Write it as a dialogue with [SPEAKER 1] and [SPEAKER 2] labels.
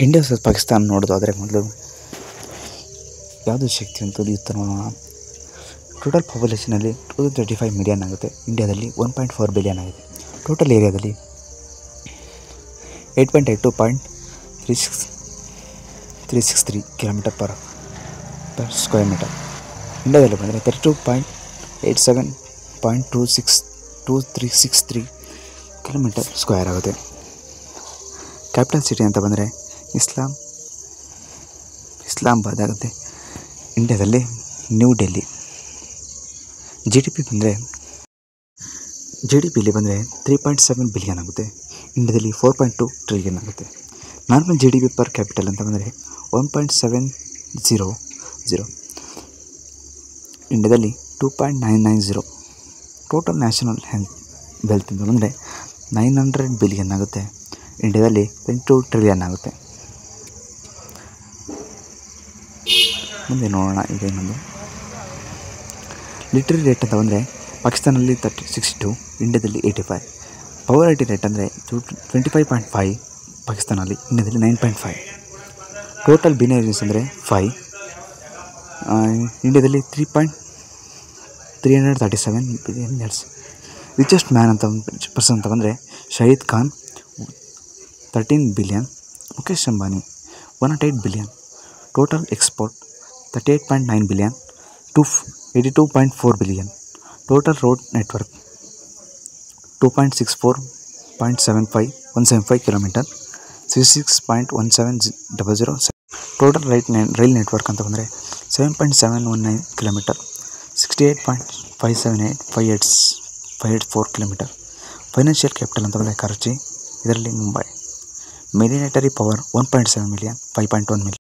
[SPEAKER 1] India versus Pakistan ನೋಡೋದಾದರೆ ಮೊದಲು ಯಾವುದು ಶಕ್ತಿ ಅಂತ ಇತ್ತು ನೋಡೋಣ. ಟೋಟಲ್ ಪಾಪ್ಯುಲೇಷನಲ್ಲಿ 235 ಮಿಲಿಯನ್ ಆಗುತ್ತೆ. ಇಂಡಿಯಾದಲ್ಲಿ 1.4 ಬಿಲಿಯನ್ ಆಗಿದೆ. ಟೋಟಲ್ ಏರಿಯಾದಲ್ಲಿ 8.82.363 ಕಿಲೋಮೀಟರ್ ಪರ್ ಸ್ಕ್ವೇರ್ ಮೀಟರ್. ಇಂಡಿಯಾದಲ್ಲಿ ಬಂದರೆ 32.87.2363 ಕಿಲೋಮೀಟರ್ ಸ್ಕ್ವೇರ್ ಆಗುತ್ತೆ. ಕ್ಯಾಪಿಟಲ್ ಸಿಟಿ ಅಂತ ಬಂದರೆ ಇಸ್ಲಾಮಾಬಾದ್ ಆಗುತ್ತೆ. ಇಂಡಿಯಾದಲ್ಲಿ ನ್ಯೂ ಡೆಲ್ಲಿ. ಜಿ ಡಿ ಪಿಲಿ ಬಂದರೆ 3.7 ಬಿಲಿಯನ್ ಆಗುತ್ತೆ. ಇಂಡಿಯಾದಲ್ಲಿ 4.2 ಟ್ರಿಲಿಯನ್ ಆಗುತ್ತೆ. Normal G D P per capital ಅಂತ ಬಂದರೆ 1.700. ಇಂಡಿಯಾದಲ್ಲಿ 2.990. ಟೋಟಲ್ ನ್ಯಾಷನಲ್ ವೆಲ್ತ್ ಅಂತ ಬಂದರೆ 900 ಬಿಲಿಯನ್ ಆಗುತ್ತೆ. ಇಂಡಿಯಾದಲ್ಲಿ 22 ಟ್ರಿಲಿಯನ್ ಆಗುತ್ತೆ. ಮುಂದೆ ನೋಡೋಣ. ಈಗ ಇನ್ನೊಂದು ಲಿಟ್ರರಿ ರೇಟ್ ಅಂತ ಬಂದರೆ ಪಾಕಿಸ್ತಾನಲ್ಲಿ 62, ಇಂಡಿಯಾದಲ್ಲಿ 85. ಪವರ್ಟಿ ರೇಟ್ ಅಂದರೆ 25.5 ಪಾಕಿಸ್ತಾನಲ್ಲಿ, ಇಂಡಿಯಾದಲ್ಲಿ 9.5. ಟೋಟಲ್ ಬಿಲಿಯನರ್ಸ್ ಅಂದರೆ 5, ಇಂಡಿಯಾದಲ್ಲಿ 337 ಬಿಲಿಯನರ್ಸ್. ರಿಚೆಸ್ಟ್ ಮ್ಯಾನ್ ಅಂತ ಪರ್ಸನ್ ಅಂತ ಬಂದರೆ Shahid Khan 13 billion, Mukesh Ambani 108 billion. Total export 38.9 billion, 82.4 billion. Total road network 2.175 kilometre, 66.17007. Total rail network ಅಂತ ಬಂದರೆ 7.719 ಕಿಲೋಮೀಟರ್, 68.578 ಕಿಲೋಮೀಟರ್. ಫೈನಾನ್ಷಿಯಲ್ ಕ್ಯಾಪಿಟಲ್ ಅಂತ ಬಂದರೆ ಕರಾಚಿ, ಇದರಲ್ಲಿ Mumbai. Military power 1.7 million, 5.1 million.